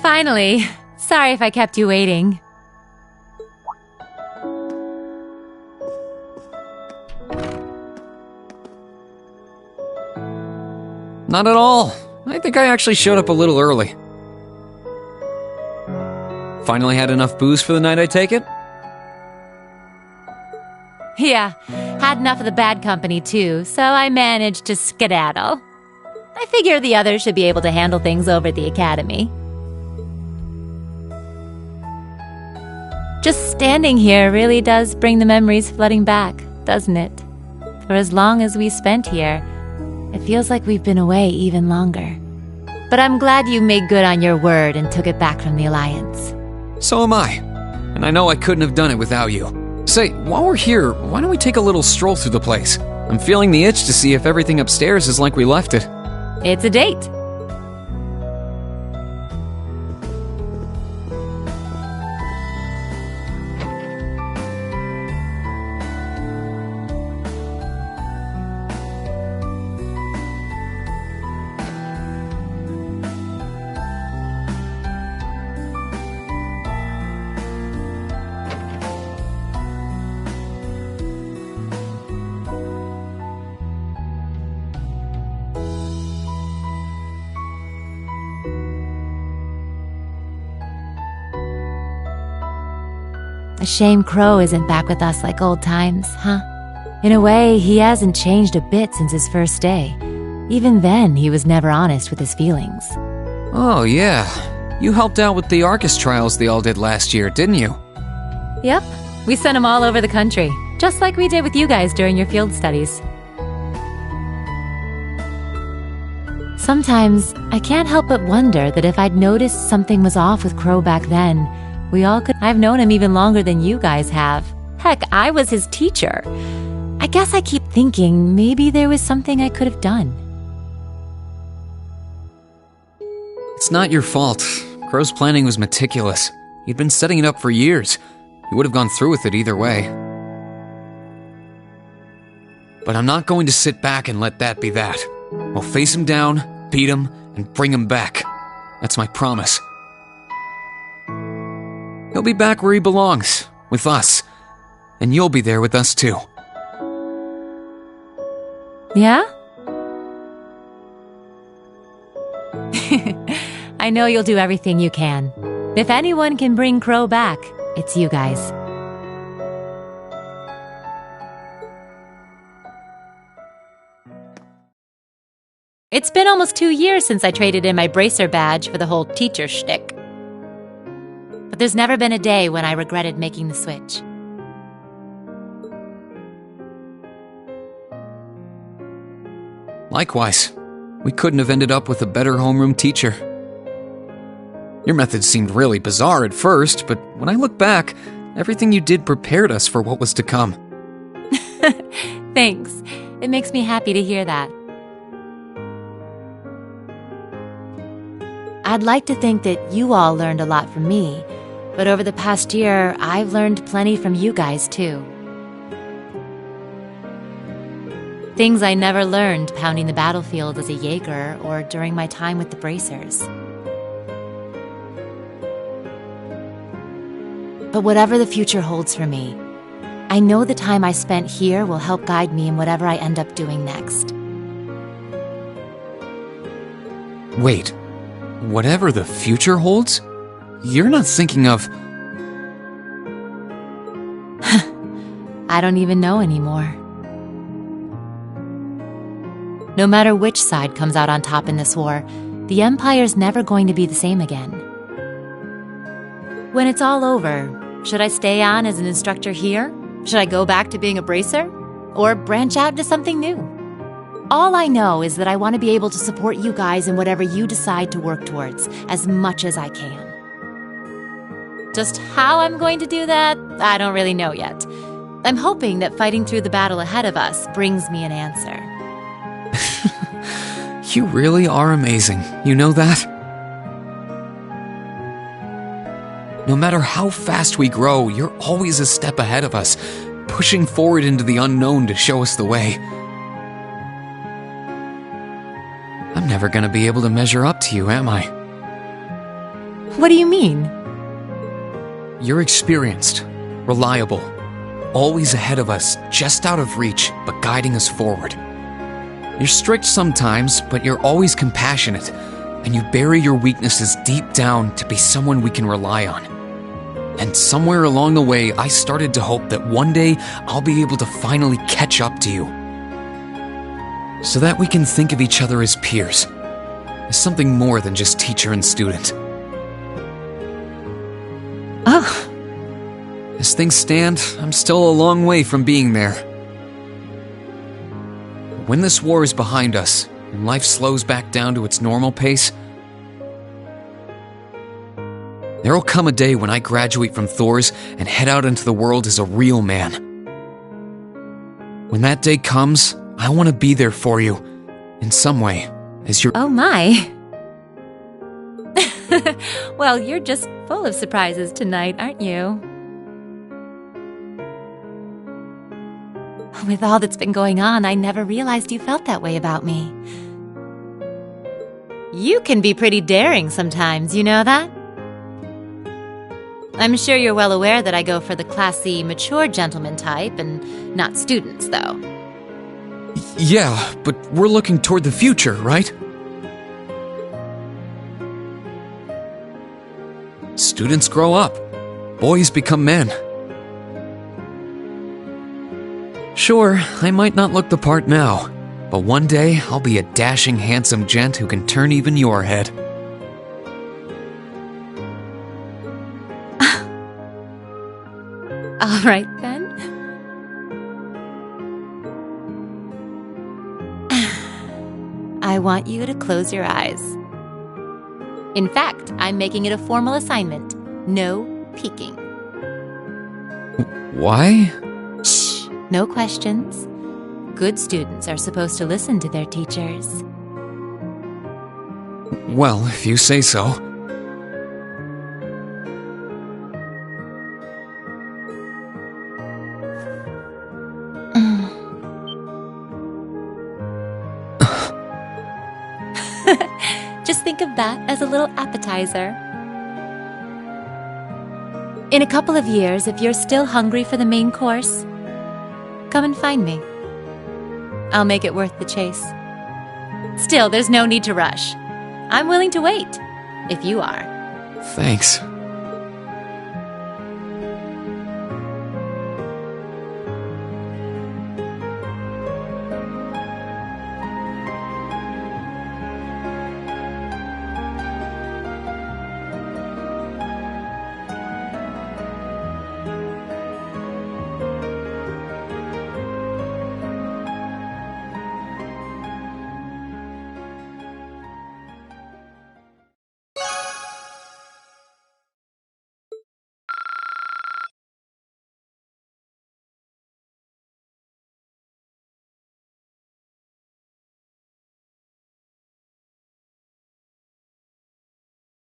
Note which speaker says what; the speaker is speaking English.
Speaker 1: Finally. Sorry if I kept you waiting.
Speaker 2: Not at all. I think I actually showed up a little early. Finally had enough booze for the night, I take it?
Speaker 1: Yeah, had enough of the bad company too, so I managed to skedaddle. I figure the others should be able to handle things over at the academy. Just standing here really does bring the memories flooding back, doesn't it? For as long as we spent here, it feels like we've been away even longer. But I'm glad you made good on your word and took it back from the Alliance.
Speaker 2: So am I. And I know I couldn't have done it without you. Say, while we're here, why don't we take a little stroll through the place? I'm feeling the itch to see if everything upstairs is like we left it.
Speaker 1: It's a date. A shame Crow isn't back with us like old times, huh? In a way, he hasn't changed a bit since his first day. Even then, he was never honest with his feelings.
Speaker 2: Oh, yeah. You helped out with the Arcus trials they all did last year, didn't you?
Speaker 1: Yep, we sent him all over the country, just like we did with you guys during your field studies. Sometimes, I can't help but wonder that if I'd noticed something was off with Crow back then, we all could. I've known him even longer than you guys have. Heck, I was his teacher. I guess I keep thinking maybe there was something I could have done.
Speaker 2: It's not your fault. Crow's planning was meticulous. He'd been setting it up for years. He would have gone through with it either way. But I'm not going to sit back and let that be that. I'll face him down, beat him, and bring him back. That's my promise. He'll be back where he belongs, with us. And you'll be there with us too.
Speaker 1: Yeah? I know you'll do everything you can. If anyone can bring Crow back, it's you guys. It's been almost 2 years since I traded in my bracer badge for the whole teacher shtick. But there's never been a day when I regretted making the switch.
Speaker 2: Likewise, we couldn't have ended up with a better homeroom teacher. Your methods seemed really bizarre at first, but when I look back, everything you did prepared us for what was to come.
Speaker 1: Thanks. It makes me happy to hear that. I'd like to think that you all learned a lot from me, but over the past year, I've learned plenty from you guys too. Things I never learned pounding the battlefield as a Jaeger or during my time with the bracers. But whatever the future holds for me, I know the time I spent here will help guide me in whatever I end up doing next.
Speaker 2: Wait, whatever the future holds? You're not thinking of...
Speaker 1: I don't even know anymore. No matter which side comes out on top in this war, the Empire's never going to be the same again. When it's all over, should I stay on as an instructor here? Should I go back to being a bracer? Or branch out into something new? All I know is that I want to be able to support you guys in whatever you decide to work towards, as much as I can. Just how I'm going to do that, I don't really know yet. I'm hoping that fighting through the battle ahead of us brings me an answer.
Speaker 2: You really are amazing, you know that? No matter how fast we grow, you're always a step ahead of us, pushing forward into the unknown to show us the way. I'm never gonna be able to measure up to you, am I?
Speaker 1: What do you mean?
Speaker 2: You're experienced, reliable, always ahead of us, just out of reach, but guiding us forward. You're strict sometimes, but you're always compassionate, and you bury your weaknesses deep down to be someone we can rely on. And somewhere along the way, I started to hope that one day I'll be able to finally catch up to you, so that we can think of each other as peers, as something more than just teacher and student.
Speaker 1: Oh.
Speaker 2: As things stand, I'm still a long way from being there. When this war is behind us, and life slows back down to its normal pace, there'll come a day when I graduate from Thor's and head out into the world as a real man. When that day comes, I want to be there for you, in some way, as your—
Speaker 1: Oh my. Well, you're just full of surprises tonight, aren't you? With all that's been going on, I never realized you felt that way about me. You can be pretty daring sometimes, you know that? I'm sure you're well aware that I go for the classy, mature gentleman type and not students, though.
Speaker 2: Yeah, but we're looking toward the future, right? Students grow up. Boys become men. Sure, I might not look the part now, but one day I'll be a dashing, handsome gent who can turn even your head.
Speaker 1: All right, then. I want you to close your eyes. In fact, I'm making it a formal assignment. No peeking.
Speaker 2: Why?
Speaker 1: Shh, no questions. Good students are supposed to listen to their teachers.
Speaker 2: Well, if you say so.
Speaker 1: Just think of that as a little appetizer. In a couple of years, if you're still hungry for the main course, come and find me. I'll make it worth the chase. Still, there's no need to rush. I'm willing to wait, if you are.
Speaker 2: Thanks.